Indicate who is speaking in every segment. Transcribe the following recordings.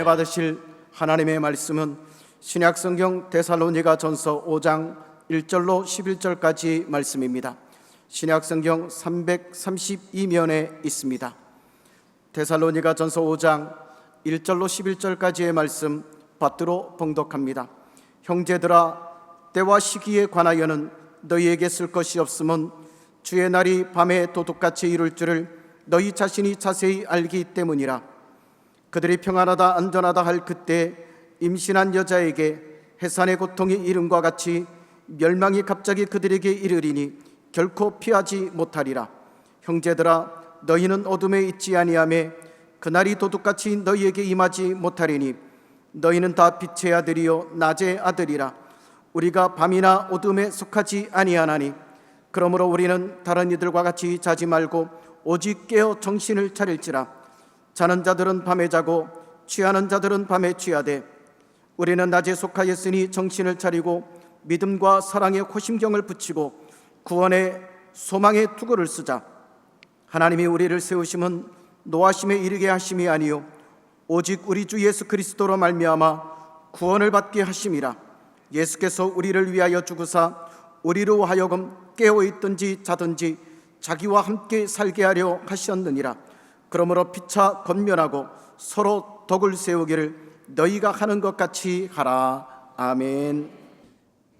Speaker 1: 받으실 하나님의 말씀은 신약성경 데살로니가전서 5장 1절로 11절까지 말씀입니다. 신약성경 332면에 있습니다. 데살로니가전서 5장 1절로 11절까지의 말씀 받들어 봉독합니다. 형제들아, 때와 시기에 관하여는 너희에게 쓸 것이 없음은 주의 날이 밤에 도둑같이 이룰 줄을 너희 자신이 자세히 알기 때문이라. 그들이 평안하다 안전하다 할 그때 임신한 여자에게 해산의 고통이 이름과 같이 멸망이 갑자기 그들에게 이르리니 결코 피하지 못하리라. 형제들아, 너희는 어둠에 있지 아니하며 그날이 도둑같이 너희에게 임하지 못하리니 너희는 다 빛의 아들이요 낮의 아들이라. 우리가 밤이나 어둠에 속하지 아니하나니 그러므로 우리는 다른 이들과 같이 자지 말고 오직 깨어 정신을 차릴지라. 자는 자들은 밤에 자고 취하는 자들은 밤에 취하되 우리는 낮에 속하였으니 정신을 차리고 믿음과 사랑의 호심경을 붙이고 구원의 소망의 투구를 쓰자. 하나님이 우리를 세우심은 노하심에 이르게 하심이 아니요 오직 우리 주 예수 그리스도로 말미암아 구원을 받게 하심이라. 예수께서 우리를 위하여 죽으사 우리로 하여금 깨어있든지 자든지 자기와 함께 살게 하려 하셨느니라. 그러므로 피차 권면하고 서로 덕을 세우기를 너희가 하는 것 같이 하라. 아멘.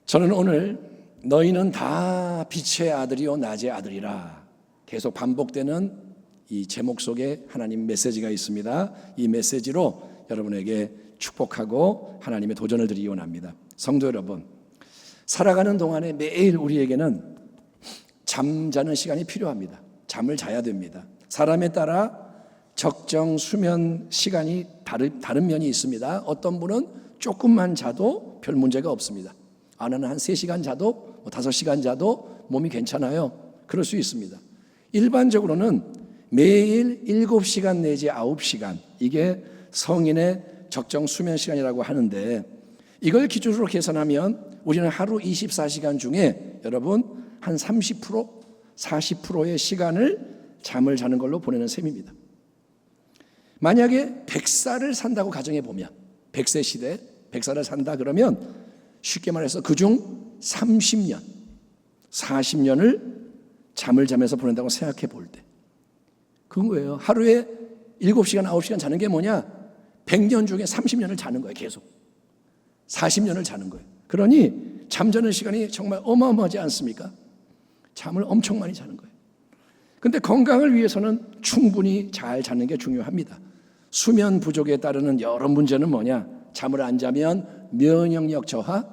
Speaker 2: 저는 오늘 너희는 다 빛의 아들이요 낮의 아들이라 계속 반복되는 이 제목 속에 하나님 메시지가 있습니다. 이 메시지로 여러분에게 축복하고 하나님의 도전을 드리기 원합니다. 성도 여러분, 살아가는 동안에 매일 우리에게는 잠자는 시간이 필요합니다. 잠을 자야 됩니다. 사람에 따라 적정 수면 시간이 다른 면이 있습니다. 어떤 분은 조금만 자도 별 문제가 없습니다. 나는 한 3시간 자도 5시간 자도 몸이 괜찮아요. 그럴 수 있습니다. 일반적으로는 매일 7시간 내지 9시간, 이게 성인의 적정 수면 시간이라고 하는데, 이걸 기준으로 계산하면 우리는 하루 24시간 중에 여러분 한 30%, 40%의 시간을 잠을 자는 걸로 보내는 셈입니다. 만약에 100살을 산다고 가정해 보면, 100세 시대 100살을 산다 그러면 쉽게 말해서 그중 30년, 40년을 잠을 자면서 보낸다고 생각해 볼 때, 그건 뭐예요? 하루에 7시간, 9시간 자는 게 뭐냐? 100년 중에 30년을 자는 거예요. 계속 40년을 자는 거예요. 그러니 잠자는 시간이 정말 어마어마하지 않습니까? 잠을 엄청 많이 자는 거예요. 근데 건강을 위해서는 충분히 잘 자는 게 중요합니다. 수면 부족에 따르는 여러 문제는 뭐냐? 잠을 안 자면 면역력 저하,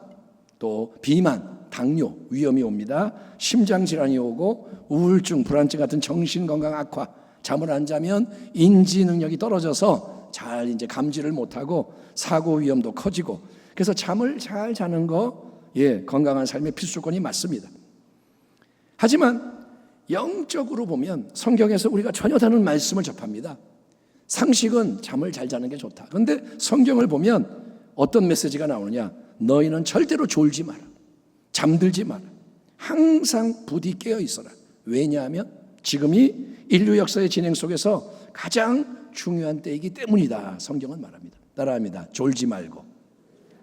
Speaker 2: 또 비만, 당뇨 위험이 옵니다. 심장질환이 오고 우울증, 불안증 같은 정신건강 악화, 잠을 안 자면 인지 능력이 떨어져서 잘 이제 감지를 못하고 사고 위험도 커지고, 그래서 잠을 잘 자는 거 건강한 삶의 필수권이 맞습니다. 하지만 영적으로 보면 성경에서 우리가 전혀 다른 말씀을 접합니다. 상식은 잠을 잘 자는 게 좋다. 그런데 성경을 보면 어떤 메시지가 나오느냐? 너희는 절대로 졸지 마라. 잠들지 마라. 항상 부디 깨어 있어라. 왜냐하면 지금이 인류 역사의 진행 속에서 가장 중요한 때이기 때문이다. 성경은 말합니다. 따라합니다. 졸지 말고,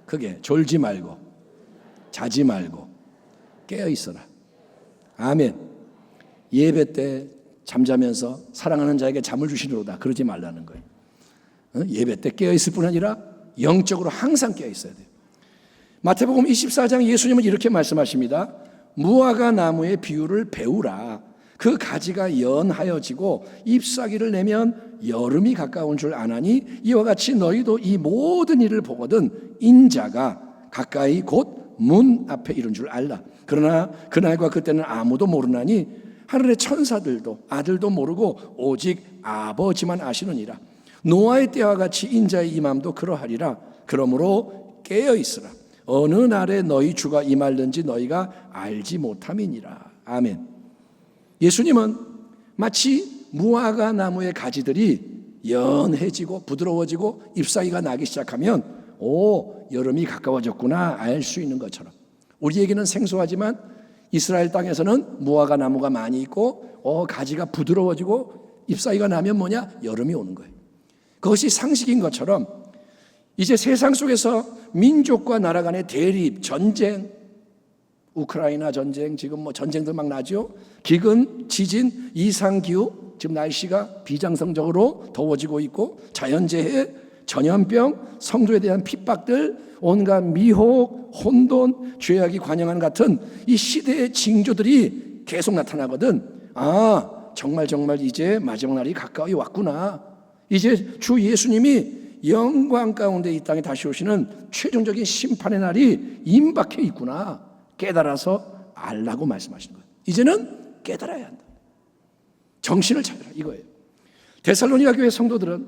Speaker 2: 크게 졸지 말고, 자지 말고, 깨어 있어라. 아멘. 예배 때 잠자면서 사랑하는 자에게 잠을 주시노로다 그러지 말라는 거예요. 예배 때 깨어 있을 뿐 아니라 영적으로 항상 깨어 있어야 돼요. 마태복음 24장 예수님은 이렇게 말씀하십니다. 무화과 나무의 비유를 배우라. 그 가지가 연하여지고 잎사귀를 내면 여름이 가까운 줄 아나니 이와 같이 너희도 이 모든 일을 보거든 인자가 가까이 곧 문 앞에 이른 줄 알라. 그러나 그날과 그때는 아무도 모르나니 하늘의 천사들도 아들도 모르고 오직 아버지만 아시느니라. 노아의 때와 같이 인자의 임함도 그러하리라. 그러므로 깨어 있으라. 어느 날에 너희 주가 임할는지 너희가 알지 못함이니라. 아멘. 예수님은 마치 무화과 나무의 가지들이 연해지고 부드러워지고 잎사귀가 나기 시작하면 여름이 가까워졌구나 알 수 있는 것처럼, 우리에게는 생소하지만 이스라엘 땅에서는 무화과 나무가 많이 있고 가지가 부드러워지고 잎사귀가 나면 뭐냐? 여름이 오는 거예요. 그것이 상식인 것처럼 이제 세상 속에서 민족과 나라 간의 대립, 전쟁, 우크라이나 전쟁, 지금 뭐 전쟁들 막 나죠. 기근, 지진, 이상기후, 지금 날씨가 비정상적으로 더워지고 있고, 자연재해, 전염병, 성도에 대한 핍박들, 온갖 미혹, 혼돈, 죄악이 관영하는 같은 이 시대의 징조들이 계속 나타나거든. 아, 정말 이제 마지막 날이 가까이 왔구나. 이제 주 예수님이 영광 가운데 이 땅에 다시 오시는 최종적인 심판의 날이 임박해 있구나. 깨달아서 알라고 말씀하시는 거예요. 이제는 깨달아야 한다. 정신을 차려라 이거예요. 데살로니가 교회 성도들은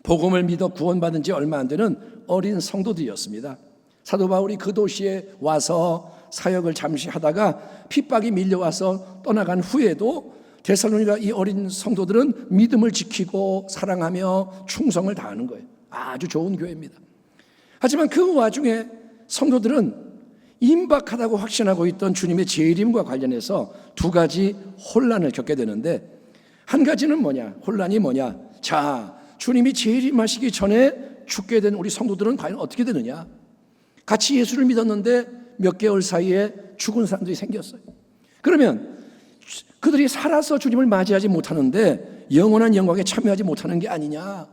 Speaker 2: 복음을 믿어 구원받은 지 얼마 안 되는 어린 성도들이었습니다. 사도 바울이 그 도시에 와서 사역을 잠시 하다가 핍박이 밀려와서 떠나간 후에도 데살로니가 이 어린 성도들은 믿음을 지키고 사랑하며 충성을 다하는 거예요. 아주 좋은 교회입니다. 하지만 그 와중에 성도들은 임박하다고 확신하고 있던 주님의 재림과 관련해서 두 가지 혼란을 겪게 되는데, 한 가지는 뭐냐? 혼란이 뭐냐? 자, 주님이 재림하시기 전에 죽게 된 우리 성도들은 과연 어떻게 되느냐? 같이 예수를 믿었는데 몇 개월 사이에 죽은 사람들이 생겼어요. 그러면 그들이 살아서 주님을 맞이하지 못하는데 영원한 영광에 참여하지 못하는 게 아니냐?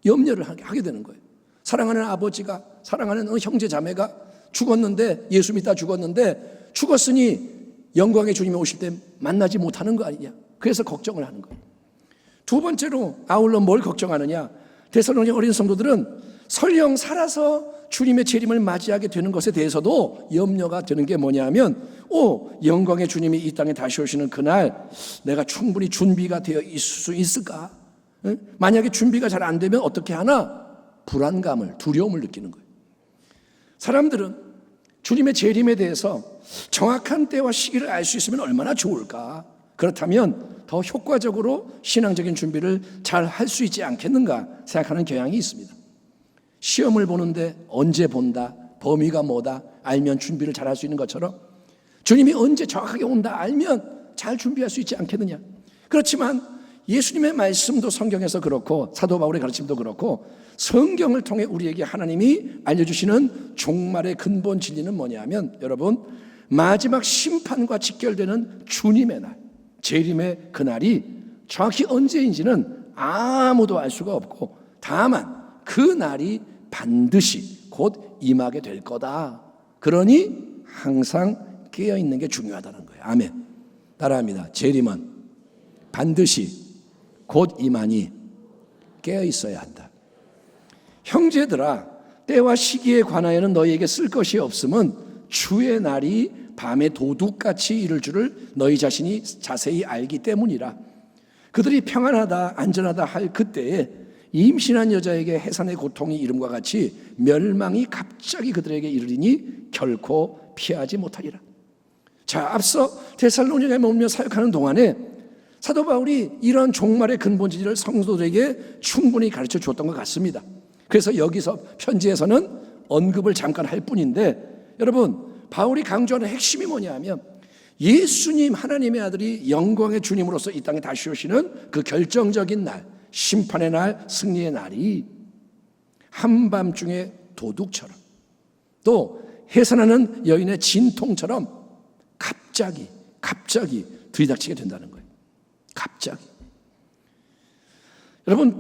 Speaker 2: 염려를 하게 되는 거예요. 사랑하는 아버지가, 사랑하는 형제 자매가 죽었는데, 예수 믿다 죽었는데, 죽었으니 영광의 주님이 오실 때 만나지 못하는 거 아니냐? 그래서 걱정을 하는 거예요. 두 번째로 아울러 뭘 걱정하느냐? 데살로니가 어린 성도들은 설령 살아서 주님의 재림을 맞이하게 되는 것에 대해서도 염려가 되는 게 뭐냐면, 영광의 주님이 이 땅에 다시 오시는 그날 내가 충분히 준비가 되어 있을 수 있을까? 만약에 준비가 잘 안 되면 어떻게 하나? 불안감을, 두려움을 느끼는 거예요. 사람들은 주님의 재림에 대해서 정확한 때와 시기를 알 수 있으면 얼마나 좋을까? 그렇다면 더 효과적으로 신앙적인 준비를 잘 할 수 있지 않겠는가 생각하는 경향이 있습니다. 시험을 보는데 언제 본다, 범위가 뭐다 알면 준비를 잘 할 수 있는 것처럼 주님이 언제 정확하게 온다 알면 잘 준비할 수 있지 않겠느냐. 그렇지만 예수님의 말씀도 성경에서 그렇고 사도 바울의 가르침도 그렇고 성경을 통해 우리에게 하나님이 알려주시는 종말의 근본 진리는 뭐냐면, 여러분, 마지막 심판과 직결되는 주님의 날, 재림의 그날이 정확히 언제인지는 아무도 알 수가 없고, 다만 그 날이 반드시 곧 임하게 될 거다. 그러니 항상 깨어있는 게 중요하다는 거예요. 아멘. 따라합니다. 재림은 반드시 곧 임하니 깨어있어야 한다. 형제들아, 때와 시기에 관하여는 너희에게 쓸 것이 없음은 주의 날이 밤에 도둑같이 이를 줄을 너희 자신이 자세히 알기 때문이라. 그들이 평안하다 안전하다 할 그때에 임신한 여자에게 해산의 고통이 이름과 같이 멸망이 갑자기 그들에게 이르리니 결코 피하지 못하리라. 자, 앞서 데살로니가에 머물며 사역하는 동안에 사도 바울이 이런 종말의 근본 진리를 성도들에게 충분히 가르쳐 주었던 것 같습니다. 그래서 여기서 편지에서는 언급을 잠깐 할 뿐인데, 여러분, 바울이 강조하는 핵심이 뭐냐면 예수님 하나님의 아들이 영광의 주님으로서 이 땅에 다시 오시는 그 결정적인 날, 심판의 날, 승리의 날이 한밤중에 도둑처럼 또 해산하는 여인의 진통처럼 갑자기 들이닥치게 된다는 거예요. 갑자기. 여러분,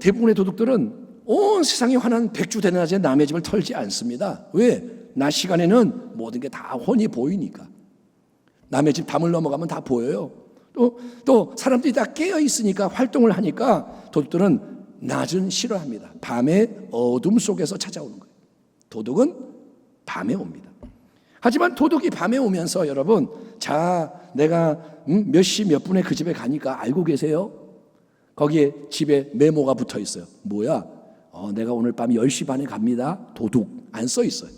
Speaker 2: 대부분의 도둑들은 온 세상이 환한 백주대낮에 남의 집을 털지 않습니다. 왜? 낮 시간에는 모든 게 다 훤히 보이니까. 남의 집 담을 넘어가면 다 보여요. 또 사람들이 다 깨어 있으니까, 활동을 하니까 도둑들은 낮은 싫어합니다. 밤의 어둠 속에서 찾아오는 거예요. 도둑은 밤에 옵니다. 하지만 도둑이 밤에 오면서, 여러분, 자, 내가 몇 시 몇 분에 그 집에 가니까 알고 계세요? 거기에 집에 메모가 붙어 있어요. 뭐야? 내가 오늘 밤 10시 반에 갑니다. 도둑. 안 써 있어요.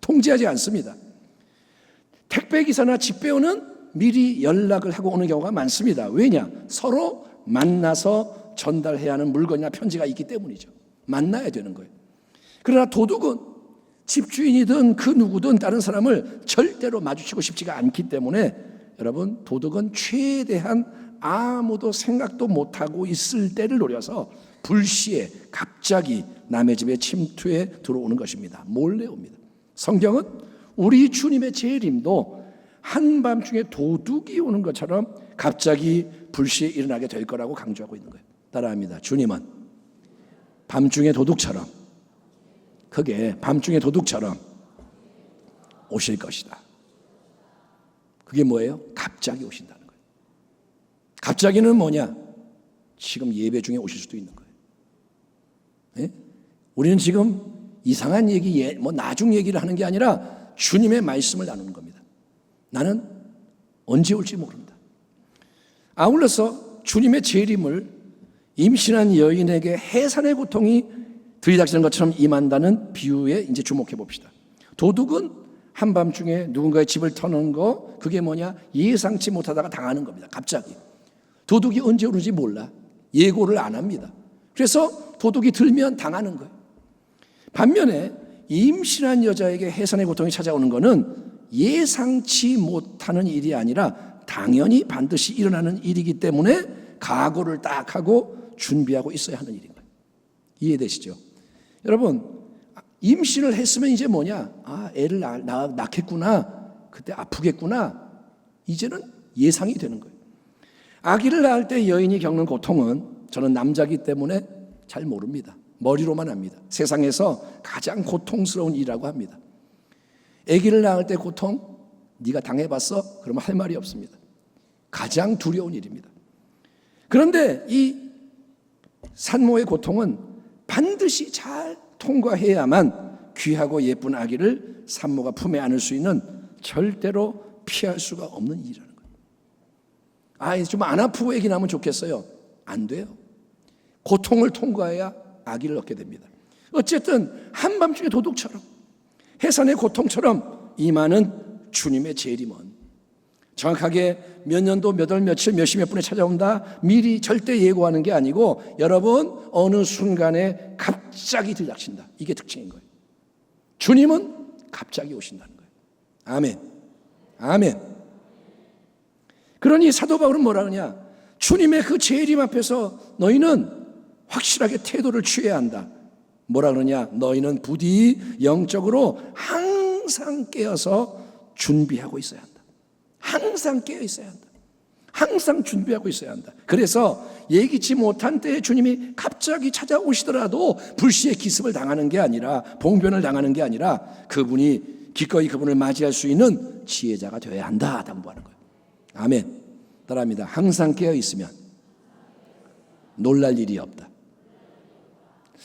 Speaker 2: 통지하지 않습니다. 택배기사나 집배원은 미리 연락을 하고 오는 경우가 많습니다. 왜냐? 서로 만나서 전달해야 하는 물건이나 편지가 있기 때문이죠. 만나야 되는 거예요. 그러나 도둑은 집주인이든 그 누구든 다른 사람을 절대로 마주치고 싶지가 않기 때문에, 여러분, 도둑은 최대한 아무도 생각도 못하고 있을 때를 노려서 불시에 갑자기 남의 집에 침투해 들어오는 것입니다. 몰래 옵니다. 성경은 우리 주님의 재림도 한밤중에 도둑이 오는 것처럼 갑자기 불시에 일어나게 될 거라고 강조하고 있는 거예요. 따라합니다. 주님은 밤중에 도둑처럼, 그게 밤중에 도둑처럼 오실 것이다. 그게 뭐예요? 갑자기 오신다는 거예요. 갑자기는 뭐냐? 지금 예배 중에 오실 수도 있는 거예요. 예? 우리는 지금 이상한 얘기, 나중 얘기를 하는 게 아니라 주님의 말씀을 나누는 겁니다. 나는 언제 올지 모른다. 아울러서 주님의 재림을 임신한 여인에게 해산의 고통이 들이닥치는 것처럼 임한다는 비유에 이제 주목해 봅시다. 도둑은 한밤중에 누군가의 집을 터는 거, 그게 뭐냐? 예상치 못하다가 당하는 겁니다. 갑자기. 도둑이 언제 오는지 몰라. 예고를 안 합니다. 그래서 도둑이 들면 당하는 거예요. 반면에 임신한 여자에게 해산의 고통이 찾아오는 것은 예상치 못하는 일이 아니라 당연히 반드시 일어나는 일이기 때문에 각오를 딱 하고 준비하고 있어야 하는 일인 거예요. 이해되시죠? 여러분, 임신을 했으면 이제 뭐냐? 애를 낳겠구나. 그때 아프겠구나. 이제는 예상이 되는 거예요. 아기를 낳을 때 여인이 겪는 고통은 저는 남자이기 때문에 잘 모릅니다. 머리로만 합니다. 세상에서 가장 고통스러운 일이라고 합니다. 아기를 낳을 때 고통, 네가 당해봤어? 그러면 할 말이 없습니다. 가장 두려운 일입니다. 그런데 이 산모의 고통은 반드시 잘 통과해야만 귀하고 예쁜 아기를 산모가 품에 안을 수 있는 절대로 피할 수가 없는 일이라는 거예요. 좀 안 아프고 아기 낳으면 좋겠어요. 안 돼요. 고통을 통과해야 아기를 얻게 됩니다. 어쨌든 한밤중에 도둑처럼 해산의 고통처럼 임하는 주님의 재림은 정확하게 몇 년도 몇 월 며칠 몇 시 몇 분에 찾아온다 미리 절대 예고하는 게 아니고 여러분 어느 순간에 갑자기 들이닥친다. 이게 특징인 거예요. 주님은 갑자기 오신다는 거예요. 아멘. 아멘. 그러니 사도 바울은 뭐라 그러냐? 주님의 그 재림 앞에서 너희는 확실하게 태도를 취해야 한다. 뭐라 그러냐? 너희는 부디 영적으로 항상 깨어서 준비하고 있어야 한다. 항상 깨어 있어야 한다. 항상 준비하고 있어야 한다. 그래서 예기치 못한 때에 주님이 갑자기 찾아오시더라도 불시에 기습을 당하는 게 아니라 봉변을 당하는 게 아니라 그분이 기꺼이 그분을 맞이할 수 있는 지혜자가 되어야 한다 당부하는 거예요. 아멘. 따라합니다. 항상 깨어 있으면 놀랄 일이 없다.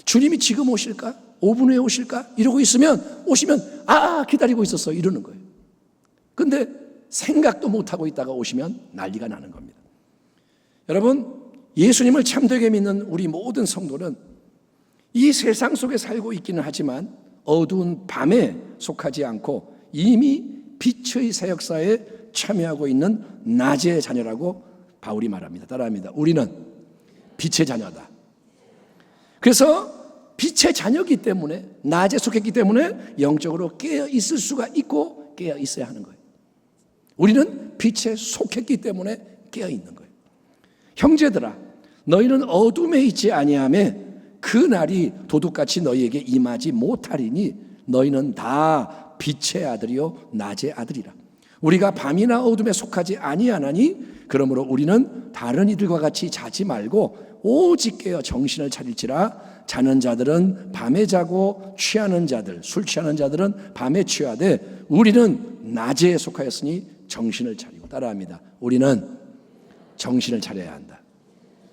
Speaker 2: 주님이 지금 오실까? 5분 후에 오실까? 이러고 있으면 오시면 기다리고 있었어 이러는 거예요. 근데 생각도 못하고 있다가 오시면 난리가 나는 겁니다. 여러분, 예수님을 참되게 믿는 우리 모든 성도는 이 세상 속에 살고 있기는 하지만 어두운 밤에 속하지 않고 이미 빛의 사역사에 참여하고 있는 낮의 자녀라고 바울이 말합니다. 따라합니다. 우리는 빛의 자녀다. 그래서 빛의 자녀이기 때문에 낮에 속했기 때문에 영적으로 깨어 있을 수가 있고 깨어 있어야 하는 거예요. 우리는 빛에 속했기 때문에 깨어 있는 거예요. 형제들아, 너희는 어둠에 있지 아니하며 그 날이 도둑같이 너희에게 임하지 못하리니 너희는 다 빛의 아들이요 낮의 아들이라. 우리가 밤이나 어둠에 속하지 아니하나니 그러므로 우리는 다른 이들과 같이 자지 말고 오직 깨어 정신을 차릴지라. 자는 자들은 밤에 자고 취하는 자들, 술 취하는 자들은 밤에 취하되 우리는 낮에 속하였으니 정신을 차리고. 따라합니다. 우리는 정신을 차려야 한다.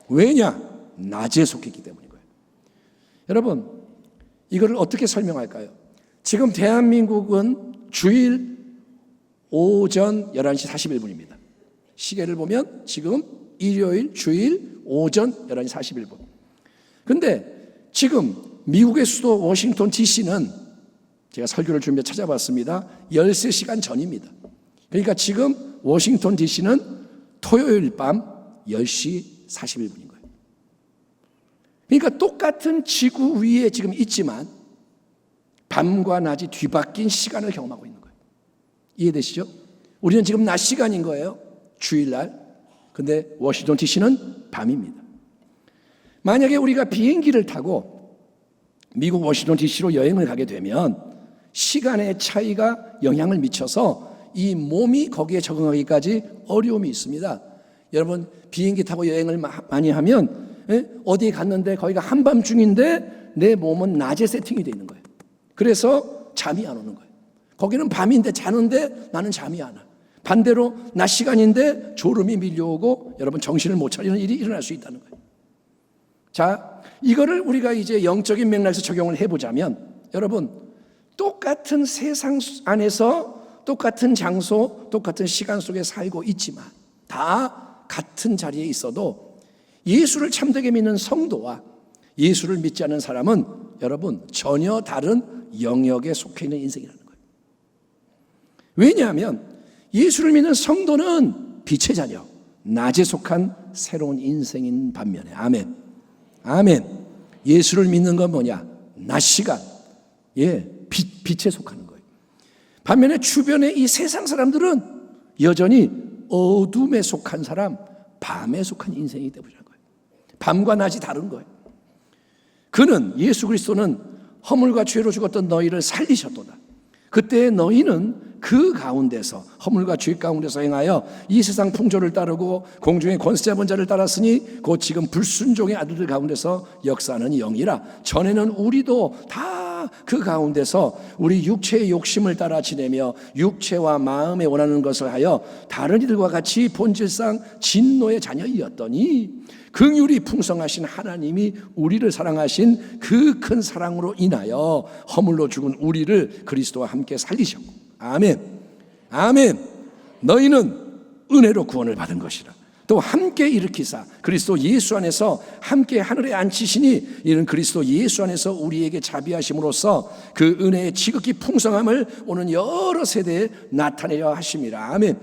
Speaker 2: 왜냐? 낮에 속했기 때문인 거예요. 여러분, 이거를 어떻게 설명할까요? 지금 대한민국은 주일 오전 11시 41분입니다. 시계를 보면 지금 일요일 주일 오전 11시 41분. 근데 지금 미국의 수도 워싱턴 DC는 제가 설교를 준비해 찾아봤습니다. 13시간 전입니다. 그러니까 지금 워싱턴 DC는 토요일 밤 10시 41분인 거예요. 그러니까 똑같은 지구 위에 지금 있지만 밤과 낮이 뒤바뀐 시간을 경험하고 있는 거예요. 이해되시죠? 우리는 지금 낮 시간인 거예요. 주일날. 근데 워싱턴 DC는 밤입니다. 만약에 우리가 비행기를 타고 미국 워싱턴 DC로 여행을 가게 되면 시간의 차이가 영향을 미쳐서 이 몸이 거기에 적응하기까지 어려움이 있습니다. 여러분 비행기 타고 여행을 많이 하면 어디에 갔는데 거기가 한밤중인데 내 몸은 낮에 세팅이 되어 있는 거예요. 그래서 잠이 안 오는 거예요. 거기는 밤인데 자는데 나는 잠이 안 와. 반대로 낮 시간인데 졸음이 밀려오고 여러분 정신을 못 차리는 일이 일어날 수 있다는 거예요. 자, 이거를 우리가 이제 영적인 맥락에서 적용을 해보자면 여러분 똑같은 세상 안에서 똑같은 장소, 똑같은 시간 속에 살고 있지만 다 같은 자리에 있어도 예수를 참되게 믿는 성도와 예수를 믿지 않는 사람은 여러분 전혀 다른 영역에 속해 있는 인생이라는 거예요. 왜냐하면 예수를 믿는 성도는 빛의 자녀, 낮에 속한 새로운 인생인 반면에 아멘. 아멘. 예수를 믿는 건 뭐냐? 낮 시간, 빛에 속하는 거예요. 반면에 주변에 이 세상 사람들은 여전히 어둠에 속한 사람, 밤에 속한 인생이기 때문이라는 거예요. 밤과 낮이 다른 거예요. 그는 예수 그리스도는 허물과 죄로 죽었던 너희를 살리셨도다. 그때 너희는 그 가운데서 허물과 죄 가운데서 행하여 이 세상 풍조를 따르고 공중의 권세 잡은 자를 따랐으니 곧 지금 불순종의 아들들 가운데서 역사하는 영이라. 전에는 우리도 다 그 가운데서 우리 육체의 욕심을 따라 지내며 육체와 마음에 원하는 것을 하여 다른 이들과 같이 본질상 진노의 자녀이었더니 긍휼이 풍성하신 하나님이 우리를 사랑하신 그 큰 사랑으로 인하여 허물로 죽은 우리를 그리스도와 함께 살리셨고 아멘. 아멘. 너희는 은혜로 구원을 받은 것이라. 또 함께 일으키사 그리스도 예수 안에서 함께 하늘에 앉히시니 이는 그리스도 예수 안에서 우리에게 자비하심으로써 그 은혜의 지극히 풍성함을 오는 여러 세대에 나타내려 하심이라. 아멘.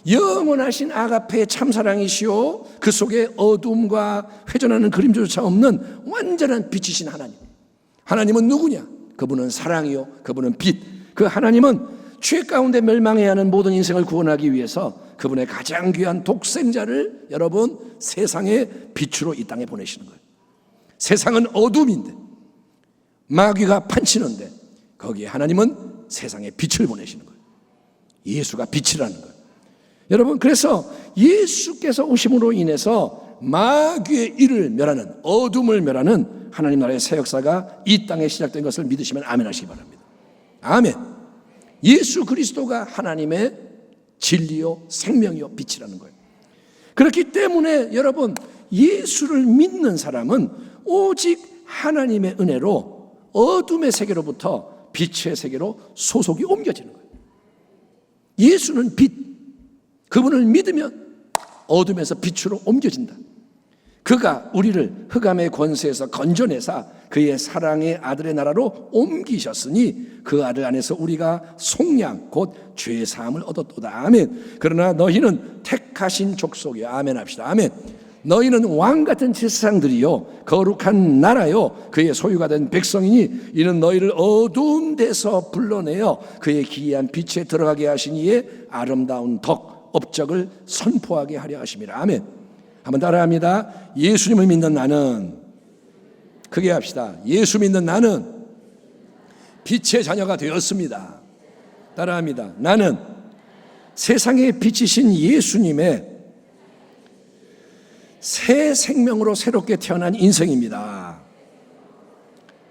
Speaker 2: 영원하신 아가페의 참사랑이시오 그 속에 어둠과 회전하는 그림조차 없는 완전한 빛이신 하나님. 하나님은 누구냐? 그분은 사랑이요 그분은 빛. 그 하나님은 죄 가운데 멸망해야 하는 모든 인생을 구원하기 위해서 그분의 가장 귀한 독생자를 여러분 세상의 빛으로 이 땅에 보내시는 거예요. 세상은 어둠인데 마귀가 판치는데 거기에 하나님은 세상에 빛을 보내시는 거예요. 예수가 빛이라는 거예요. 여러분 그래서 예수께서 오심으로 인해서 마귀의 일을 멸하는 어둠을 멸하는 하나님 나라의 새 역사가 이 땅에 시작된 것을 믿으시면 아멘 하시기 바랍니다. 아멘. 예수 그리스도가 하나님의 진리요 생명이요 빛이라는 거예요. 그렇기 때문에 여러분 예수를 믿는 사람은 오직 하나님의 은혜로 어둠의 세계로부터 빛의 세계로 소속이 옮겨지는 거예요. 예수는 빛, 그분을 믿으면 어둠에서 빛으로 옮겨진다. 그가 우리를 흑암의 권세에서 건져내사 그의 사랑의 아들의 나라로 옮기셨으니 그 아들 안에서 우리가 속량 곧 죄 사함을 얻었도다. 아멘. 그러나 너희는 택하신 족속이요. 아멘 합시다. 아멘. 너희는 왕같은 제사장들이요 거룩한 나라요 그의 소유가 된 백성이니 이는 너희를 어두운 데서 불러내어 그의 기이한 빛에 들어가게 하신 이의 아름다운 덕 업적을 선포하게 하려 하심이라. 아멘. 한번 따라합니다. 예수님을 믿는 나는, 크게 합시다. 예수 믿는 나는 빛의 자녀가 되었습니다. 따라합니다. 나는 세상의 빛이신 예수님의 새 생명으로 새롭게 태어난 인생입니다.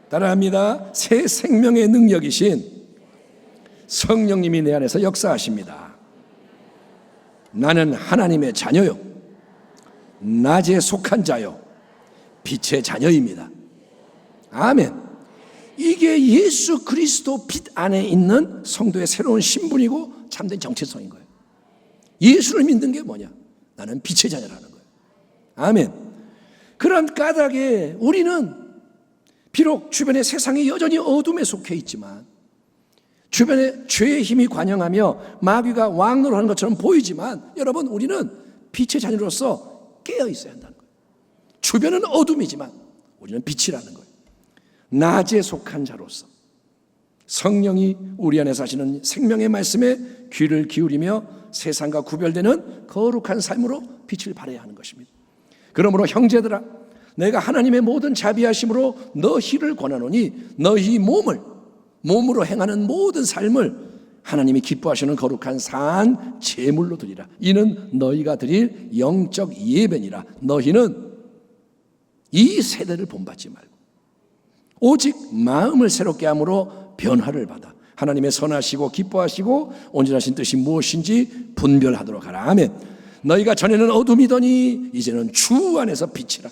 Speaker 2: 따라합니다. 새 생명의 능력이신 성령님이 내 안에서 역사하십니다. 나는 하나님의 자녀요 낮에 속한 자요 빛의 자녀입니다. 아멘. 이게 예수 그리스도 빛 안에 있는 성도의 새로운 신분이고 참된 정체성인 거예요. 예수를 믿는 게 뭐냐? 나는 빛의 자녀라는 거예요. 아멘. 그런 까닭에 우리는 비록 주변의 세상이 여전히 어둠에 속해 있지만 주변에 죄의 힘이 관영하며 마귀가 왕노릇하는 것처럼 보이지만 여러분 우리는 빛의 자녀로서 깨어 있어야 한다는 거예요. 주변은 어둠이지만 우리는 빛이라는 거예요. 낮에 속한 자로서 성령이 우리 안에 사시는 생명의 말씀에 귀를 기울이며 세상과 구별되는 거룩한 삶으로 빛을 발해야 하는 것입니다. 그러므로 형제들아, 내가 하나님의 모든 자비하심으로 너희를 권하노니 너희 몸으로 행하는 모든 삶을 하나님이 기뻐하시는 거룩한 산 제물로 드리라. 이는 너희가 드릴 영적 예배니라. 너희는 이 세대를 본받지 말고 오직 마음을 새롭게 함으로 변화를 받아 하나님의 선하시고 기뻐하시고 온전하신 뜻이 무엇인지 분별하도록 하라. 아멘. 너희가 전에는 어둠이더니 이제는 주 안에서 빛이라.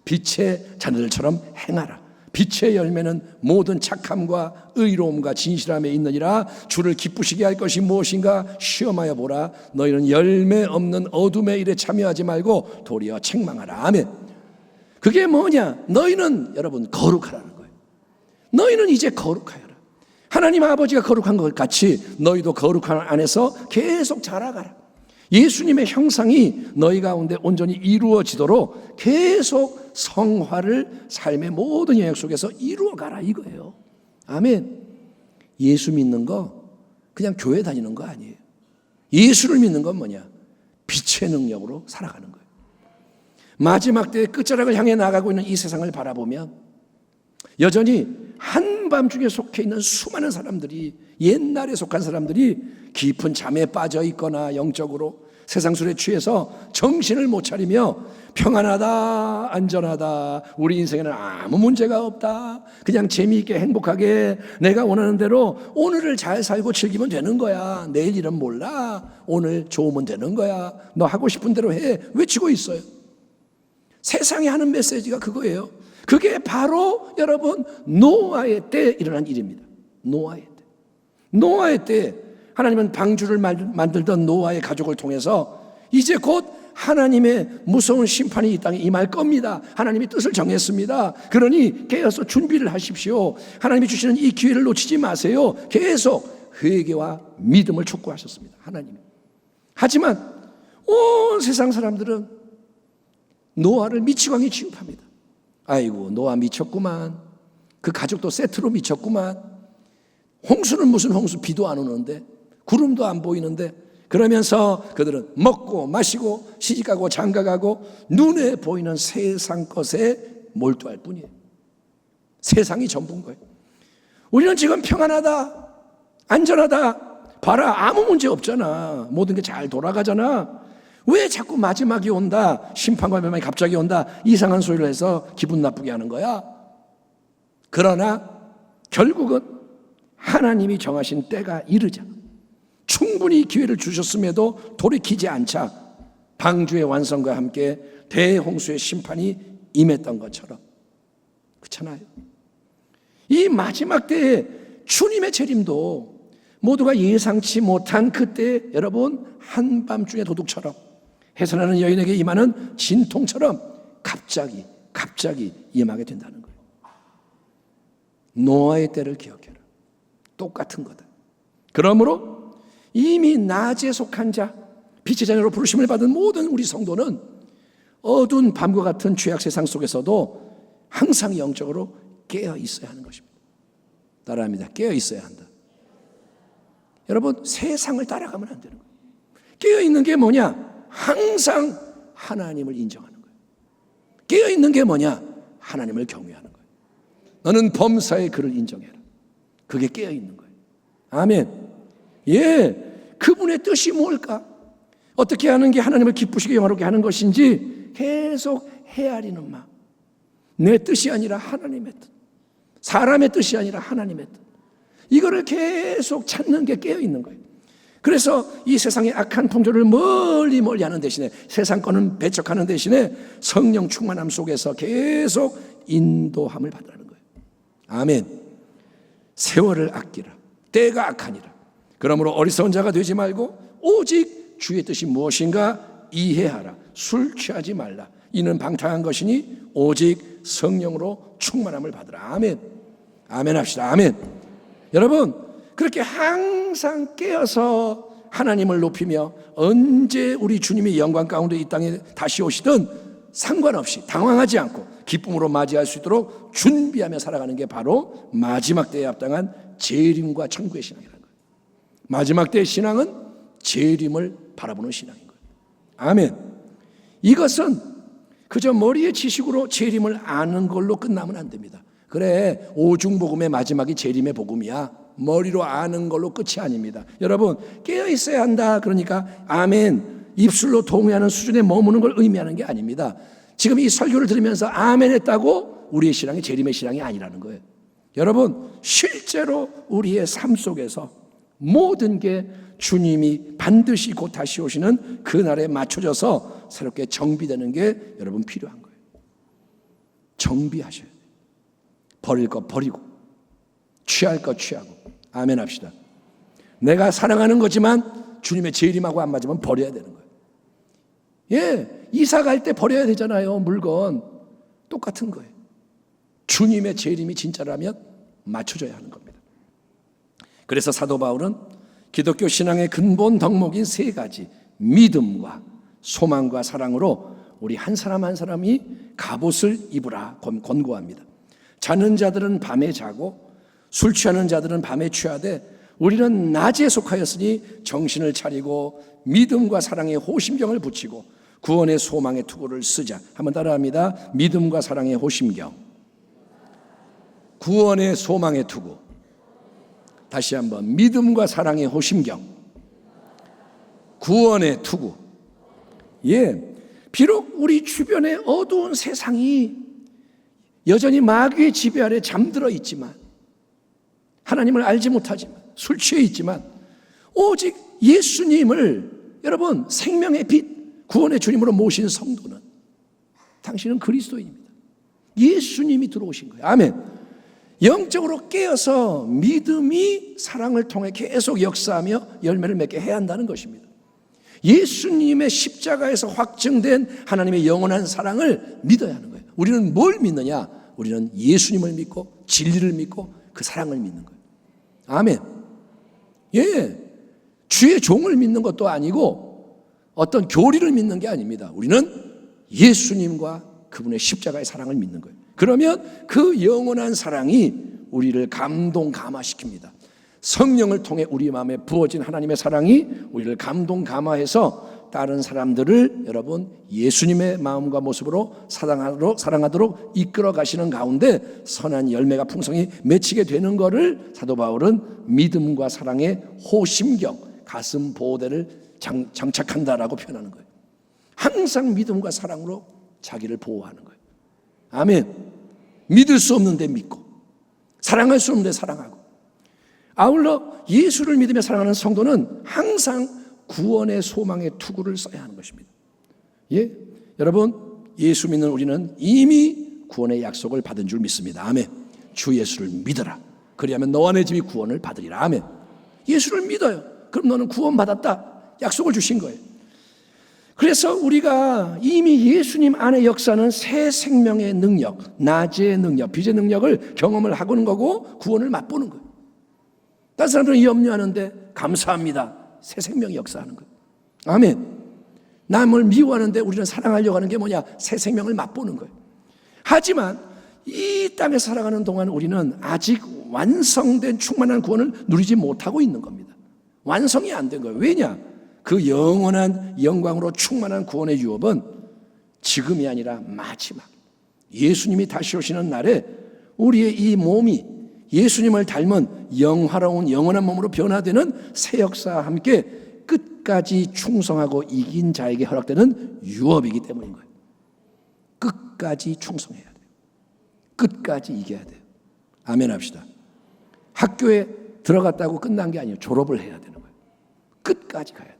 Speaker 2: 빛의 자녀들처럼 행하라. 빛의 열매는 모든 착함과 의로움과 진실함에 있느니라. 주를 기쁘시게 할 것이 무엇인가 시험하여 보라. 너희는 열매 없는 어둠의 일에 참여하지 말고 도리어 책망하라. 아멘. 그게 뭐냐? 너희는 여러분 거룩하라는 거예요. 너희는 이제 거룩하여라. 하나님 아버지가 거룩한 것 같이 너희도 거룩한 안에서 계속 자라가라. 예수님의 형상이 너희 가운데 온전히 이루어지도록 계속 성화를 삶의 모든 영역 속에서 이루어가라 이거예요. 아멘. 예수 믿는 거 그냥 교회 다니는 거 아니에요. 예수를 믿는 건 뭐냐? 빛의 능력으로 살아가는 거예요. 마지막 때의 끝자락을 향해 나가고 있는 이 세상을 바라보면 여전히 한밤중에 속해 있는 수많은 사람들이, 옛날에 속한 사람들이 깊은 잠에 빠져 있거나 영적으로 세상 술에 취해서 정신을 못 차리며 평안하다, 안전하다, 우리 인생에는 아무 문제가 없다, 그냥 재미있게 행복하게 내가 원하는 대로 오늘을 잘 살고 즐기면 되는 거야, 내일 일은 몰라, 오늘 좋으면 되는 거야, 너 하고 싶은 대로 해, 외치고 있어요. 세상이 하는 메시지가 그거예요. 그게 바로 여러분 노아의 때 일어난 일입니다. 노아의 때 하나님은 방주를 만들던 노아의 가족을 통해서 이제 곧 하나님의 무서운 심판이 이 땅에 임할 겁니다. 하나님이 뜻을 정했습니다. 그러니 깨어서 준비를 하십시오. 하나님이 주시는 이 기회를 놓치지 마세요. 계속 회개와 믿음을 촉구하셨습니다. 하나님이. 하지만 온 세상 사람들은 노아를 미치광이 취급합니다. 아이고 노아 미쳤구만. 그 가족도 세트로 미쳤구만. 홍수는 무슨 홍수, 비도 안 오는데 구름도 안 보이는데, 그러면서 그들은 먹고 마시고 시집가고 장가가고 눈에 보이는 세상 것에 몰두할 뿐이에요. 세상이 전부인 거예요. 우리는 지금 평안하다, 안전하다, 봐라 아무 문제 없잖아, 모든 게 잘 돌아가잖아, 왜 자꾸 마지막이 온다, 심판과 멸망이 갑자기 온다, 이상한 소리를 해서 기분 나쁘게 하는 거야. 그러나 결국은 하나님이 정하신 때가 이르자 충분히 기회를 주셨음에도 돌이키지 않자 방주의 완성과 함께 대홍수의 심판이 임했던 것처럼, 그렇잖아요. 이 마지막 때에 주님의 재림도 모두가 예상치 못한 그때 여러분 한밤중의 도둑처럼, 해산하는 여인에게 임하는 진통처럼 갑자기 임하게 된다는 거예요. 노아의 때를 기억해라. 똑같은 거다. 그러므로 이미 낮에 속한 자, 빛의 자녀로 부르심을 받은 모든 우리 성도는 어두운 밤과 같은 죄악 세상 속에서도 항상 영적으로 깨어 있어야 하는 것입니다. 따라합니다. 깨어 있어야 한다. 여러분 세상을 따라가면 안 되는 거예요. 깨어 있는 게 뭐냐? 항상 하나님을 인정하는 거예요. 깨어 있는 게 뭐냐? 하나님을 경외하는 거예요. 너는 범사의 그를 인정해라. 그게 깨어 있는 거예요. 아멘. 예, 그분의 뜻이 뭘까? 어떻게 하는 게 하나님을 기쁘시게 영화롭게 하는 것인지 계속 헤아리는 마음. 내 뜻이 아니라 하나님의 뜻, 사람의 뜻이 아니라 하나님의 뜻, 이거를 계속 찾는 게 깨어 있는 거예요. 그래서 이 세상의 악한 풍조를 멀리 하는 대신에, 세상 거는 배척하는 대신에 성령 충만함 속에서 계속 인도함을 받으라는 거예요. 아멘. 세월을 아끼라. 때가 악하니라. 그러므로 어리석은 자가 되지 말고 오직 주의 뜻이 무엇인가 이해하라. 술 취하지 말라. 이는 방탕한 것이니 오직 성령으로 충만함을 받으라. 아멘. 아멘 합시다. 아멘. 여러분 그렇게 항상 깨어서 하나님을 높이며 언제 우리 주님이 영광 가운데 이 땅에 다시 오시든 상관없이 당황하지 않고 기쁨으로 맞이할 수 있도록 준비하며 살아가는 게 바로 마지막 때에 합당한 재림과 천국의 신앙이라는 거예요. 마지막 때의 신앙은 재림을 바라보는 신앙인 거예요. 아멘. 이것은 그저 머리의 지식으로 재림을 아는 걸로 끝나면 안 됩니다. 그래, 오중복음의 마지막이 재림의 복음이야. 머리로 아는 걸로 끝이 아닙니다. 여러분, 깨어 있어야 한다. 그러니까 아멘, 입술로 동의하는 수준에 머무는 걸 의미하는 게 아닙니다. 지금 이 설교를 들으면서 아멘 했다고 우리의 신앙이 재림의 신앙이 아니라는 거예요. 여러분, 실제로 우리의 삶 속에서 모든 게 주님이 반드시 곧 다시 오시는 그날에 맞춰져서 새롭게 정비되는 게 여러분 필요한 거예요. 정비하셔야 돼요. 버릴 거 버리고 취할 거 취하고. 아멘 합시다. 내가 사랑하는 거지만 주님의 재림하고 안 맞으면 버려야 되는 거예요. 예, 이사 갈 때 버려야 되잖아요. 물건 똑같은 거예요. 주님의 재림이 진짜라면 맞춰져야 하는 겁니다. 그래서 사도 바울은 기독교 신앙의 근본 덕목인 세 가지, 믿음과 소망과 사랑으로 우리 한 사람 한 사람이 갑옷을 입으라 권고합니다. 자는 자들은 밤에 자고 술 취하는 자들은 밤에 취하되 우리는 낮에 속하였으니 정신을 차리고 믿음과 사랑의 호심경을 붙이고 구원의 소망의 투구를 쓰자. 한번 따라합니다. 믿음과 사랑의 호심경, 구원의 소망의 투구. 다시 한번, 믿음과 사랑의 호심경, 구원의 투구. 예, 비록 우리 주변의 어두운 세상이 여전히 마귀의 지배 아래 잠들어 있지만, 하나님을 알지 못하지만, 술 취해 있지만, 오직 예수님을 여러분 생명의 빛, 구원의 주님으로 모신 성도는 당신은 그리스도인입니다. 예수님이 들어오신 거예요. 아멘. 영적으로 깨어서 믿음이 사랑을 통해 계속 역사하며 열매를 맺게 해야 한다는 것입니다. 예수님의 십자가에서 확증된 하나님의 영원한 사랑을 믿어야 하는 거예요. 우리는 뭘 믿느냐? 우리는 예수님을 믿고 진리를 믿고 그 사랑을 믿는 거예요. 아멘. 예, 주의 종을 믿는 것도 아니고 어떤 교리를 믿는 게 아닙니다. 우리는 예수님과 그분의 십자가의 사랑을 믿는 거예요. 그러면 그 영원한 사랑이 우리를 감동 감화시킵니다. 성령을 통해 우리 마음에 부어진 하나님의 사랑이 우리를 감동 감화해서 다른 사람들을 여러분 예수님의 마음과 모습으로 사랑하도록 이끌어 가시는 가운데 선한 열매가 풍성히 맺히게 되는 것을 사도 바울은 믿음과 사랑의 호심경, 가슴 보호대를 장착한다라고 표현하는 거예요. 항상 믿음과 사랑으로 자기를 보호하는 거예요. 아멘. 믿을 수 없는데 믿고 사랑할 수 없는데 사랑하고. 아울러 예수를 믿으며 사랑하는 성도는 항상 구원의 소망의 투구를 써야 하는 것입니다. 예, 여러분, 예수 믿는 우리는 이미 구원의 약속을 받은 줄 믿습니다. 아멘. 주 예수를 믿어라. 그리하면 너와 내 집이 구원을 받으리라. 아멘. 예수를 믿어요. 그럼 너는 구원 받았다. 약속을 주신 거예요. 그래서 우리가 이미 예수님 안에 역사하는 새 생명의 능력, 낮의 능력, 빛의 능력을 경험을 하고는 거고 구원을 맛보는 거예요. 다른 사람들은 염려하는데 감사합니다. 새 생명이 역사하는 거예요. 아멘. 남을 미워하는데 우리는 사랑하려고 하는 게 뭐냐? 새 생명을 맛보는 거예요. 하지만 이 땅에 살아가는 동안 우리는 아직 완성된 충만한 구원을 누리지 못하고 있는 겁니다. 완성이 안 된 거예요. 왜냐? 그 영원한 영광으로 충만한 구원의 유업은 지금이 아니라 마지막 예수님이 다시 오시는 날에 우리의 이 몸이 예수님을 닮은 영화로운 영원한 몸으로 변화되는 새 역사와 함께 끝까지 충성하고 이긴 자에게 허락되는 유업이기 때문인 거예요. 끝까지 충성해야 돼요. 끝까지 이겨야 돼요. 아멘 합시다. 학교에 들어갔다고 끝난 게 아니에요. 졸업을 해야 되는 거예요. 끝까지 가야 돼요.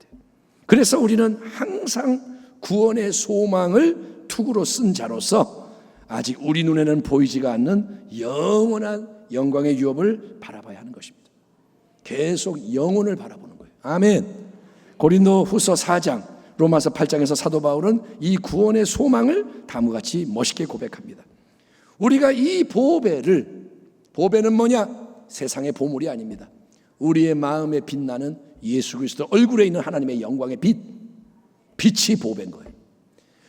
Speaker 2: 그래서 우리는 항상 구원의 소망을 투구로 쓴 자로서 아직 우리 눈에는 보이지가 않는 영원한 영광의 유업을 바라봐야 하는 것입니다. 계속 영혼을 바라보는 거예요. 아멘. 고린도 후서 4장, 로마서 8장에서 사도 바울은 이 구원의 소망을 다음같이 멋있게 고백합니다. 우리가 이 보배는 뭐냐? 세상의 보물이 아닙니다. 우리의 마음에 빛나는 예수 그리스도 얼굴에 있는 하나님의 영광의 빛이 보배인 거예요.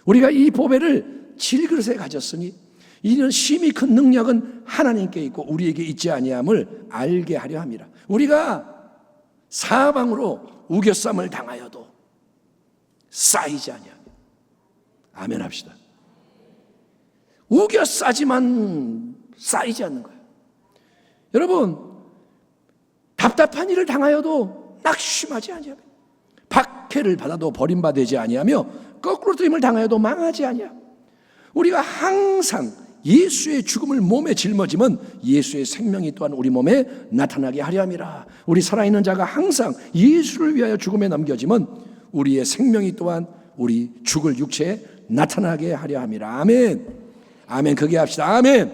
Speaker 2: 우리가 이 보배를 질그릇에 가졌으니 이는 심히 큰 능력은 하나님께 있고 우리에게 있지 아니함을 알게 하려 함이라. 우리가 사방으로 우겨쌈을 당하여도 쌓이지 아니하며. 아멘 합시다. 우겨 싸지만 쌓이지 않는 거예요. 여러분, 답답한 일을 당하여도 낙심하지 아니하며, 박해를 받아도 버림받지 아니하며, 거꾸로 뜨임을 당하여도 망하지 아니하며, 우리가 항상 예수의 죽음을 몸에 짊어지면 예수의 생명이 또한 우리 몸에 나타나게 하려 함이라. 우리 살아있는 자가 항상 예수를 위하여 죽음에 넘겨지면 우리의 생명이 또한 우리 죽을 육체에 나타나게 하려 함이라. 아멘. 아멘. 그게 합시다. 아멘.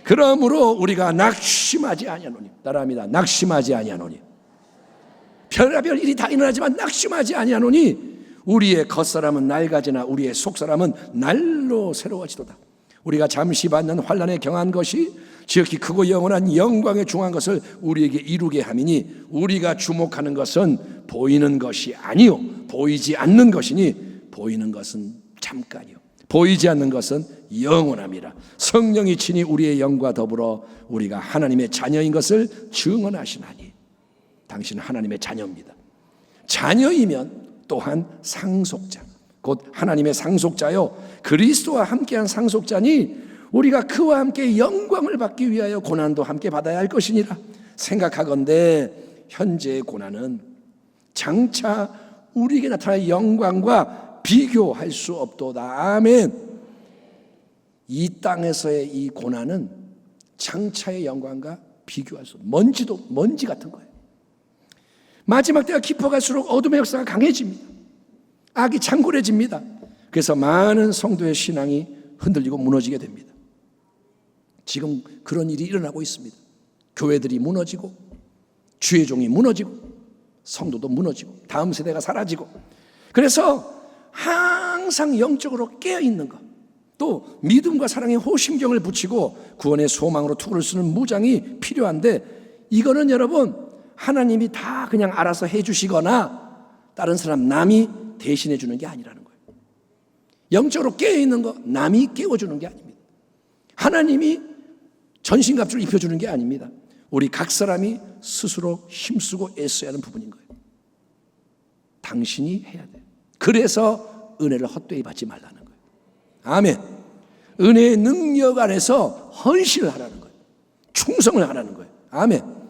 Speaker 2: 그러므로 우리가 낙심하지 아니하노니, 따라합니다. 낙심하지 아니하노니. 별의별 일이 다 일어나지만 낙심하지 아니하노니 우리의 겉사람은 낡아지나 우리의 속사람은 날로 새로워지도다. 우리가 잠시 받는 환난에 경한 것이 지극히 크고 영원한 영광에 중한 것을 우리에게 이루게 함이니 우리가 주목하는 것은 보이는 것이 아니요 보이지 않는 것이니 보이는 것은 잠깐이요 보이지 않는 것은 영원함이라. 성령이 친히 우리의 영과 더불어 우리가 하나님의 자녀인 것을 증언하시나니. 당신은 하나님의 자녀입니다. 자녀이면 또한 상속자, 곧 하나님의 상속자요 그리스도와 함께한 상속자니 우리가 그와 함께 영광을 받기 위하여 고난도 함께 받아야 할 것이니라. 생각하건대 현재의 고난은 장차 우리에게 나타날 영광과 비교할 수 없도다. 아멘. 이 땅에서의 이 고난은 장차의 영광과 비교할 수 없어요. 먼지 같은 거예요. 마지막 때가 깊어갈수록 어둠의 역사가 강해집니다. 악이 장골해집니다. 그래서 많은 성도의 신앙이 흔들리고 무너지게 됩니다. 지금 그런 일이 일어나고 있습니다. 교회들이 무너지고 주의 종이 무너지고 성도도 무너지고 다음 세대가 사라지고, 그래서 항상 영적으로 깨어있는 것, 또 믿음과 사랑의 호심경을 붙이고 구원의 소망으로 투구를 쓰는 무장이 필요한데, 이거는 여러분 하나님이 다 그냥 알아서 해주시거나 다른 사람 남이 대신해 주는 게 아니라는 거예요. 영적으로 깨어있는 거 남이 깨워주는 게 아닙니다. 하나님이 전신갑주를 입혀주는 게 아닙니다. 우리 각 사람이 스스로 힘쓰고 애써야 하는 부분인 거예요. 당신이 해야 돼요. 그래서 은혜를 헛되이 받지 말라는 거예요. 아멘. 은혜의 능력 안에서 헌신을 하라는 거예요. 충성을 하라는 거예요. 아멘.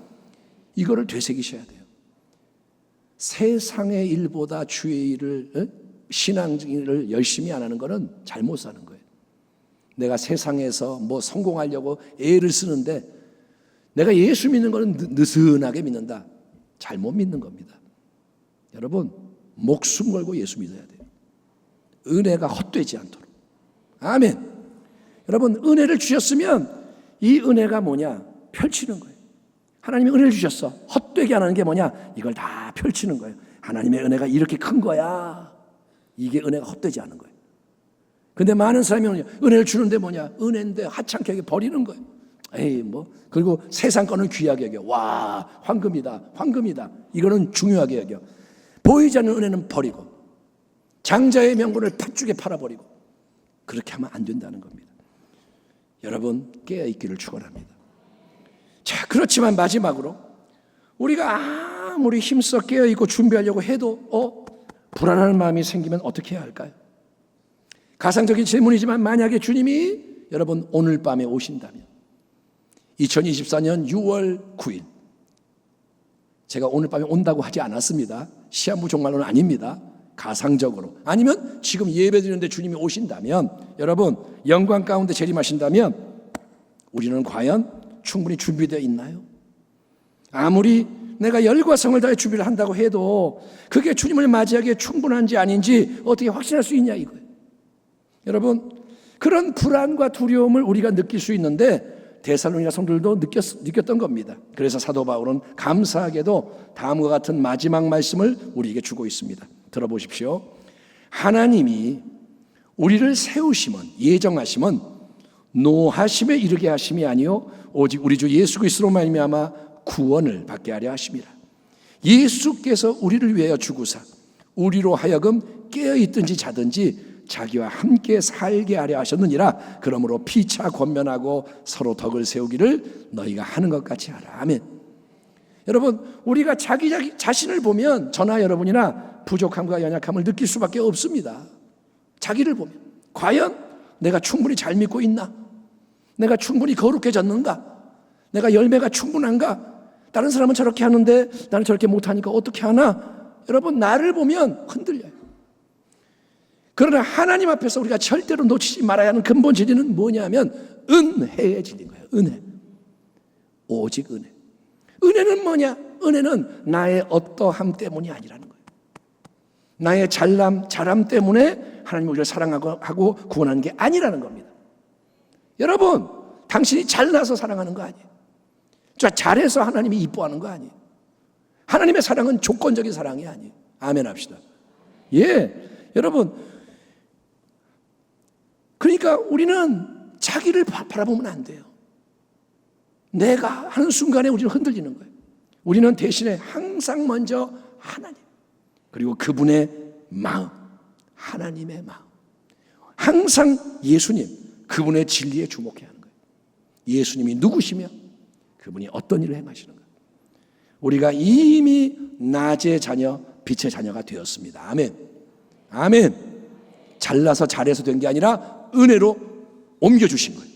Speaker 2: 이거를 되새기셔야 돼요. 세상의 일보다 주의 일을, 신앙을 열심히 안 하는 거는 잘못 사는 거예요. 내가 세상에서 뭐 성공하려고 애를 쓰는데 내가 예수 믿는 거는 느슨하게 믿는다. 잘못 믿는 겁니다. 여러분, 목숨 걸고 예수 믿어야 돼요. 은혜가 헛되지 않도록. 아멘. 여러분, 은혜를 주셨으면 이 은혜가 뭐냐? 펼치는 거예요. 하나님이 은혜를 주셨어. 헛되게 하는 게 뭐냐? 이걸 다 펼치는 거예요. 하나님의 은혜가 이렇게 큰 거야. 이게 은혜가 헛되지 않은 거예요. 근데 많은 사람이 은혜를 주는데 뭐냐? 은혜인데 하찮게 버리는 거예요. 에이, 뭐. 그리고 세상 거는 귀하게 여겨. 와, 황금이다. 황금이다. 이거는 중요하게 여겨. 보이지 않는 은혜는 버리고, 장자의 명분을 팥죽에 팔아버리고, 그렇게 하면 안 된다는 겁니다. 여러분, 깨어있기를 축원합니다. 자, 그렇지만 마지막으로 우리가 아무리 힘써 깨어있고 준비하려고 해도 불안한 마음이 생기면 어떻게 해야 할까요? 가상적인 질문이지만 만약에 주님이 여러분 오늘 밤에 오신다면, 2024년 6월 9일, 제가 오늘 밤에 온다고 하지 않았습니다. 시한부 종말론은 아닙니다. 가상적으로. 아니면 지금 예배드리는데 주님이 오신다면, 여러분 영광 가운데 재림하신다면 우리는 과연 충분히 준비되어 있나요? 아무리 내가 열과 성을 다해 준비를 한다고 해도 그게 주님을 맞이하기에 충분한지 아닌지 어떻게 확신할 수 있냐 이거예요. 여러분, 그런 불안과 두려움을 우리가 느낄 수 있는데 데살로니가 성도들도 느꼈던 겁니다. 그래서 사도 바울은 감사하게도 다음과 같은 마지막 말씀을 우리에게 주고 있습니다. 들어보십시오. 하나님이 우리를 세우심은, 예정하심은 노하심에 이르게 하심이 아니요 오직 우리 주 예수 그리스도로 말미암아 구원을 받게 하려 하심이라. 예수께서 우리를 위하여 죽으사 우리로 하여금 깨어있든지 자든지 자기와 함께 살게 하려 하셨느니라. 그러므로 피차 권면하고 서로 덕을 세우기를 너희가 하는 것 같이 하라. 아멘. 여러분, 우리가 자기 자신을 보면 저나 여러분이나 부족함과 연약함을 느낄 수밖에 없습니다. 자기를 보면 과연 내가 충분히 잘 믿고 있나? 내가 충분히 거룩해졌는가? 내가 열매가 충분한가? 다른 사람은 저렇게 하는데 나는 저렇게 못하니까 어떻게 하나? 여러분, 나를 보면 흔들려요. 그러나 하나님 앞에서 우리가 절대로 놓치지 말아야 하는 근본 진리는 뭐냐면 은혜의 진리인 거예요. 은혜. 오직 은혜. 은혜는 뭐냐? 은혜는 나의 어떠함 때문이 아니라는 거예요. 나의 잘남 때문에 하나님이 우리를 사랑하고 구원하는 게 아니라는 겁니다. 여러분, 당신이 잘나서 사랑하는 거 아니에요. 잘해서 하나님이 이뻐하는 거 아니에요. 하나님의 사랑은 조건적인 사랑이 아니에요. 아멘 합시다. 예, 여러분, 그러니까 우리는 자기를 바라보면 안 돼요. 내가 하는 순간에 우리는 흔들리는 거예요. 우리는 대신에 항상 먼저 하나님, 그리고 그분의 마음, 하나님의 마음, 항상 예수님, 그분의 진리에 주목해야 하는 거예요. 예수님이 누구시며 그분이 어떤 일을 행하시는가. 우리가 이미 낮의 자녀, 빛의 자녀가 되었습니다. 아멘. 아멘. 잘나서 잘해서 된 게 아니라 은혜로 옮겨주신 거예요.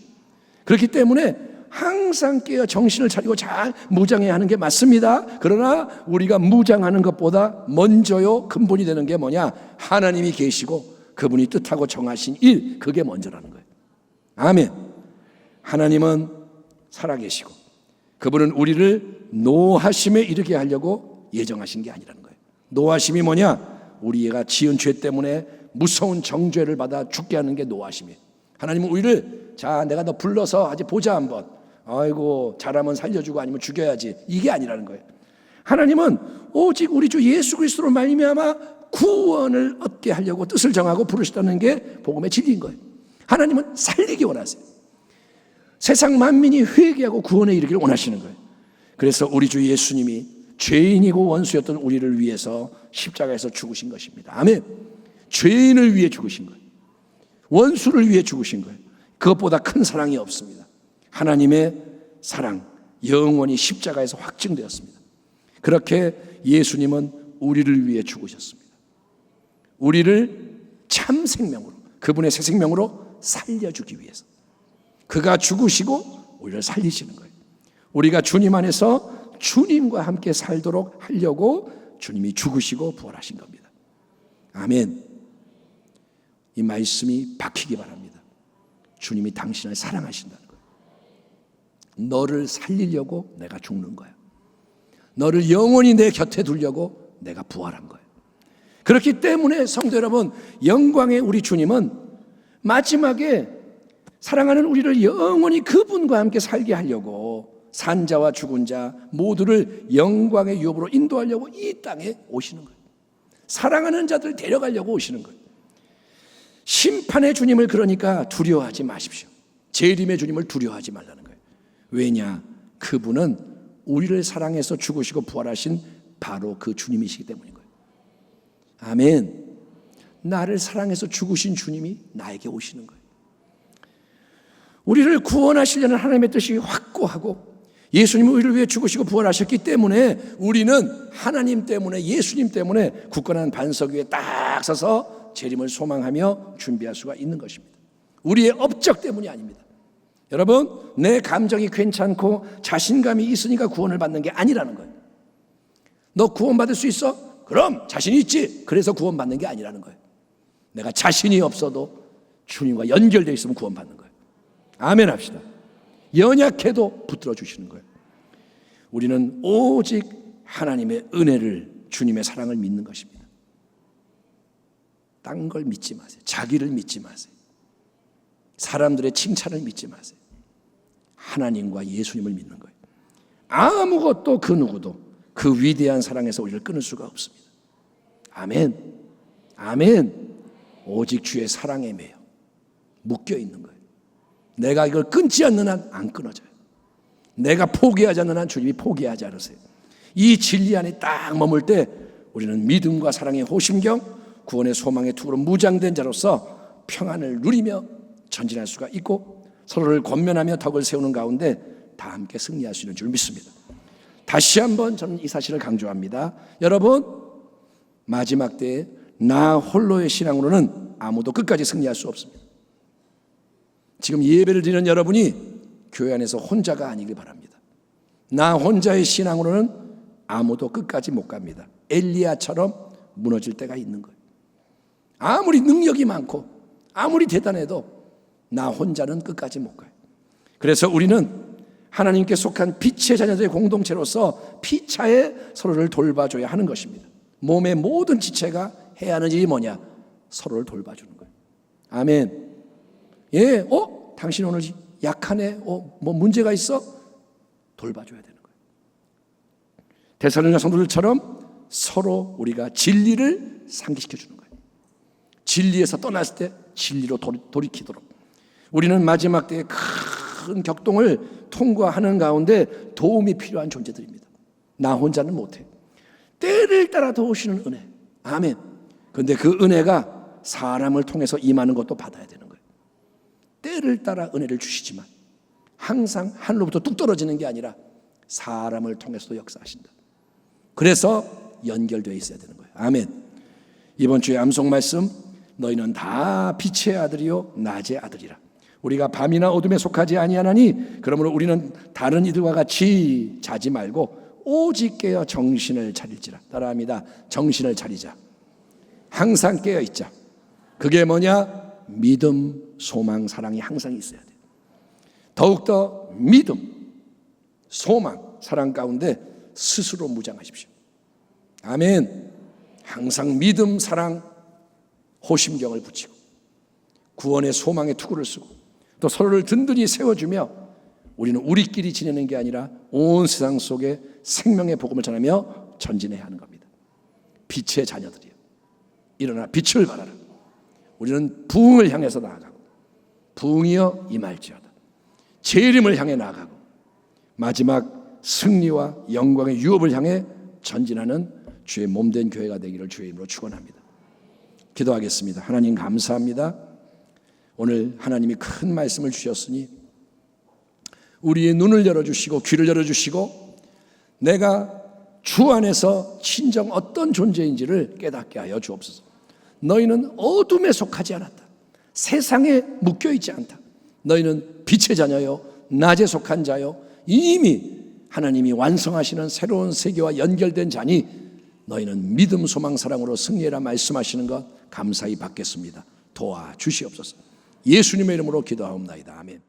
Speaker 2: 그렇기 때문에 항상 깨어 정신을 차리고 잘 무장해야 하는 게 맞습니다. 그러나 우리가 무장하는 것보다 먼저요, 근본이 되는 게 뭐냐? 하나님이 계시고 그분이 뜻하고 정하신 일, 그게 먼저라는 거예요. 아멘. 하나님은 살아계시고 그분은 우리를 노하심에 이르게 하려고 예정하신 게 아니라는 거예요. 노하심이 뭐냐? 우리가 지은 죄 때문에 무서운 정죄를 받아 죽게 하는 게 노하심이에요. 하나님은 우리를 자, 내가 너 불러서 아직 보자 한번. 아이고, 잘하면 살려주고 아니면 죽여야지. 이게 아니라는 거예요. 하나님은 오직 우리 주 예수 그리스도로 말미암아 구원을 얻게 하려고 뜻을 정하고 부르셨다는 게 복음의 진리인 거예요. 하나님은 살리기 원하세요. 세상 만민이 회개하고 구원에 이르기를 원하시는 거예요. 그래서 우리 주 예수님이 죄인이고 원수였던 우리를 위해서 십자가에서 죽으신 것입니다. 아멘. 죄인을 위해 죽으신 거예요. 원수를 위해 죽으신 거예요. 그것보다 큰 사랑이 없습니다. 하나님의 사랑, 영원히 십자가에서 확증되었습니다. 그렇게 예수님은 우리를 위해 죽으셨습니다. 우리를 참 생명으로, 그분의 새 생명으로 살려주기 위해서. 그가 죽으시고 우리를 살리시는 거예요. 우리가 주님 안에서 주님과 함께 살도록 하려고 주님이 죽으시고 부활하신 겁니다. 아멘. 이 말씀이 박히기 바랍니다. 주님이 당신을 사랑하신다는 거예요. 너를 살리려고 내가 죽는 거야. 너를 영원히 내 곁에 두려고 내가 부활한 거예요. 그렇기 때문에 성도 여러분, 영광의 우리 주님은 마지막에 사랑하는 우리를 영원히 그분과 함께 살게 하려고 산자와 죽은 자 모두를 영광의 유업으로 인도하려고 이 땅에 오시는 거예요. 사랑하는 자들 데려가려고 오시는 거예요. 심판의 주님을 그러니까 두려워하지 마십시오. 재림의 주님을 두려워하지 말라는 거예요. 왜냐? 그분은 우리를 사랑해서 죽으시고 부활하신 바로 그 주님이시기 때문인 거예요. 아멘. 나를 사랑해서 죽으신 주님이 나에게 오시는 거예요. 우리를 구원하시려는 하나님의 뜻이 확고하고 예수님은 우리를 위해 죽으시고 부활하셨기 때문에 우리는 하나님 때문에, 예수님 때문에 굳건한 반석 위에 딱 서서 재림을 소망하며 준비할 수가 있는 것입니다. 우리의 업적 때문이 아닙니다. 여러분, 내 감정이 괜찮고 자신감이 있으니까 구원을 받는 게 아니라는 거예요. 너 구원받을 수 있어? 그럼 자신이 있지. 그래서 구원받는 게 아니라는 거예요. 내가 자신이 없어도 주님과 연결되어 있으면 구원받는 거예요. 아멘 합시다. 연약해도 붙들어 주시는 거예요. 우리는 오직 하나님의 은혜를, 주님의 사랑을 믿는 것입니다. 딴 걸 믿지 마세요. 자기를 믿지 마세요. 사람들의 칭찬을 믿지 마세요. 하나님과 예수님을 믿는 거예요. 아무것도 그 누구도 그 위대한 사랑에서 우리를 끊을 수가 없습니다. 아멘. 아멘. 오직 주의 사랑에 매여 묶여 있는 거예요. 내가 이걸 끊지 않는 한 안 끊어져요. 내가 포기하지 않는 한 주님이 포기하지 않으세요. 이 진리 안에 딱 머물 때 우리는 믿음과 사랑의 호심경, 구원의 소망의 투구로 무장된 자로서 평안을 누리며 전진할 수가 있고 서로를 권면하며 덕을 세우는 가운데 다 함께 승리할 수 있는 줄 믿습니다. 다시 한번 저는 이 사실을 강조합니다. 여러분, 마지막 때에 나 홀로의 신앙으로는 아무도 끝까지 승리할 수 없습니다. 지금 예배를 드리는 여러분이 교회 안에서 혼자가 아니길 바랍니다. 나 혼자의 신앙으로는 아무도 끝까지 못 갑니다. 엘리야처럼 무너질 때가 있는 거예요. 아무리 능력이 많고 아무리 대단해도 나 혼자는 끝까지 못 가요. 그래서 우리는 하나님께 속한 빛의 자녀들의 공동체로서 피차에 서로를 돌봐줘야 하는 것입니다. 몸의 모든 지체가 해야 하는 일이 뭐냐? 서로를 돌봐주는 거예요. 아멘. 예, 당신 오늘 약하네. 뭐 문제가 있어? 돌봐줘야 되는 거예요. 데살로니가 성도들처럼 서로 우리가 진리를 상기시켜 주는 거예요. 진리에서 떠났을 때 진리로 돌이키도록. 우리는 마지막 때의 큰 격동을 통과하는 가운데 도움이 필요한 존재들입니다. 나 혼자는 못해. 때를 따라 도우시는 은혜. 아멘. 그런데 그 은혜가 사람을 통해서 임하는 것도 받아야 되는 거예요. 때를 따라 은혜를 주시지만 항상 하늘로부터 뚝 떨어지는 게 아니라 사람을 통해서도 역사하신다. 그래서 연결되어 있어야 되는 거예요. 아멘. 이번 주에 암송 말씀, 너희는 다 빛의 아들이요 낮의 아들이라. 우리가 밤이나 어둠에 속하지 아니하나니 그러므로 우리는 다른 이들과 같이 자지 말고 오직 깨어 정신을 차릴지라. 따라합니다. 정신을 차리자. 항상 깨어 있자. 그게 뭐냐? 믿음, 소망, 사랑이 항상 있어야 돼요. 더욱더 믿음, 소망, 사랑 가운데 스스로 무장하십시오. 아멘. 항상 믿음, 사랑, 호심경을 붙이고 구원의 소망의 투구를 쓰고 또 서로를 든든히 세워주며 우리는 우리끼리 지내는 게 아니라 온 세상 속에 생명의 복음을 전하며 전진해야 하는 겁니다. 빛의 자녀들이요. 일어나 빛을 발하라. 우리는 부흥을 향해서 나아가고 부흥이여 임할지어다. 재림을 향해 나아가고 마지막 승리와 영광의 유업을 향해 전진하는 주의 몸된 교회가 되기를 주의 이름으로 축원합니다. 기도하겠습니다. 하나님 감사합니다. 오늘 하나님이 큰 말씀을 주셨으니 우리의 눈을 열어주시고 귀를 열어주시고 내가 주 안에서 진정 어떤 존재인지를 깨닫게 하여 주옵소서. 너희는 어둠에 속하지 않았다. 세상에 묶여있지 않다. 너희는 빛의 자녀요 낮에 속한 자요 이미 하나님이 완성하시는 새로운 세계와 연결된 자니 너희는 믿음, 소망, 사랑으로 승리해라 말씀하시는 것 감사히 받겠습니다. 도와주시옵소서. 예수님의 이름으로 기도하옵나이다. 아멘.